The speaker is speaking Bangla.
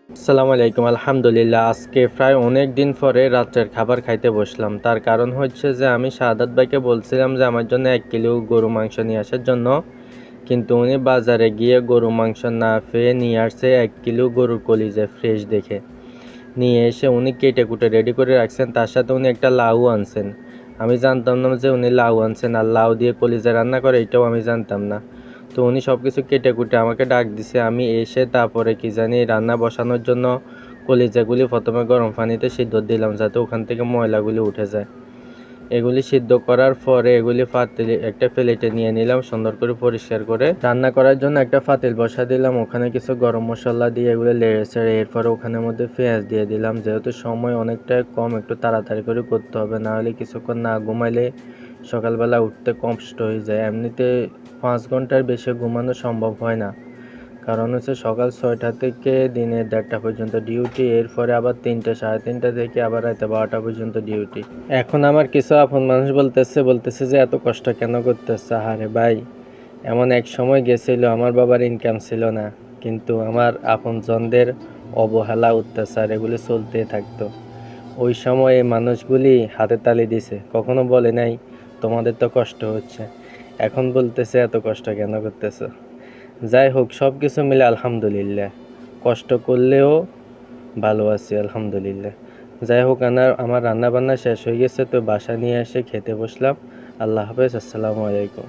আসসালামু আলাইকুম। আলহামদুলিল্লাহ, আজকে প্রায় অনেক দিন পরে রাত্রের খাবার খাইতে বসলাম। তার কারণ হচ্ছে যে আমি শাহাদাত ভাইকে বলছিলাম যে আমার জন্য 1 কিলো গরু মাংস নিয়ে আসার জন্য, কিন্তু উনি বাজারে গিয়ে গরু মাংস না পেয়ে নিয়ে আসছে 1 কিলো গরুর কলিজা ফ্রেশ দেখে। নিয়ে এসে উনি কেটে কুটে রেডি করে রাখছেন, তার সাথে উনি একটা লাউ আনছেন। আমি জানতাম না যে উনি লাউ আনছেন আর লাউ দিয়ে কলিজা রান্না করে, এটাও আমি জানতাম না। তো উনি সব কিছু কেটে কুটে আমাকে ডাক দিছে। আমি এসে তারপরে কি জানি রান্না বসানোর জন্য কলিজাগুলি প্রথমে গরম পানিতে সিদ্ধ দিলাম, যাতে ওখান থেকে ময়লাগুলি উঠে যায়। এগুলি সিদ্ধ করার পরে এগুলি একটা প্লেটে নিয়ে নিলাম, সুন্দর করে পরিষ্কার করে। রান্না করার জন্য একটা পাতিল বসা দিলাম, ওখানে কিছু গরম মশলা দিয়ে এগুলো লেড়ে ছেড়ে এরপরে ওখানের মধ্যে পেঁয়াজ দিয়ে দিলাম। যেহেতু সময় অনেকটা কম, একটু তাড়াতাড়ি করে করতে হবে, না হলে কিছুক্ষণ না ঘুমাইলে সকালবেলা উঠতে কষ্ট হয়ে যায়। এমনিতে 5 ঘন্টার বেশি ঘুমানো সম্ভব হয় না, কারণ হচ্ছে সকাল 6টা থেকে দিনের 1:30 পর্যন্ত ডিউটি, এরপরে আবার 3টে, 3:30 থেকে আবার রাতে 12টা পর্যন্ত ডিউটি। এখন আমার কিছু আপন মানুষ বলতেছে যে এত কষ্ট কেন করতেছে। আরে ভাই, এমন এক সময় গেছিল আমার বাবার ইনকাম ছিল না, কিন্তু আমার আপনজনদের অবহেলা, অত্যাচার এগুলি চলতে থাকতো। ওই সময় এই মানুষগুলি হাতে তালি দিছে, কখনো বলে নাই তোমাদের তো কষ্ট হচ্ছে। এখন বলতেছে এত কষ্ট কেন করতেছ। যাই হোক, সব কিছু মিলে আলহামদুলিল্লাহ, কষ্ট করলেও ভালো আছি আলহামদুলিল্লাহ। যাই হোক, আমার রান্না বান্না শেষ হয়ে গেছে, তো বাসা নিয়ে এসে খেতে বসলাম। আল্লাহ হাফেজ, আসসালামু আলাইকুম।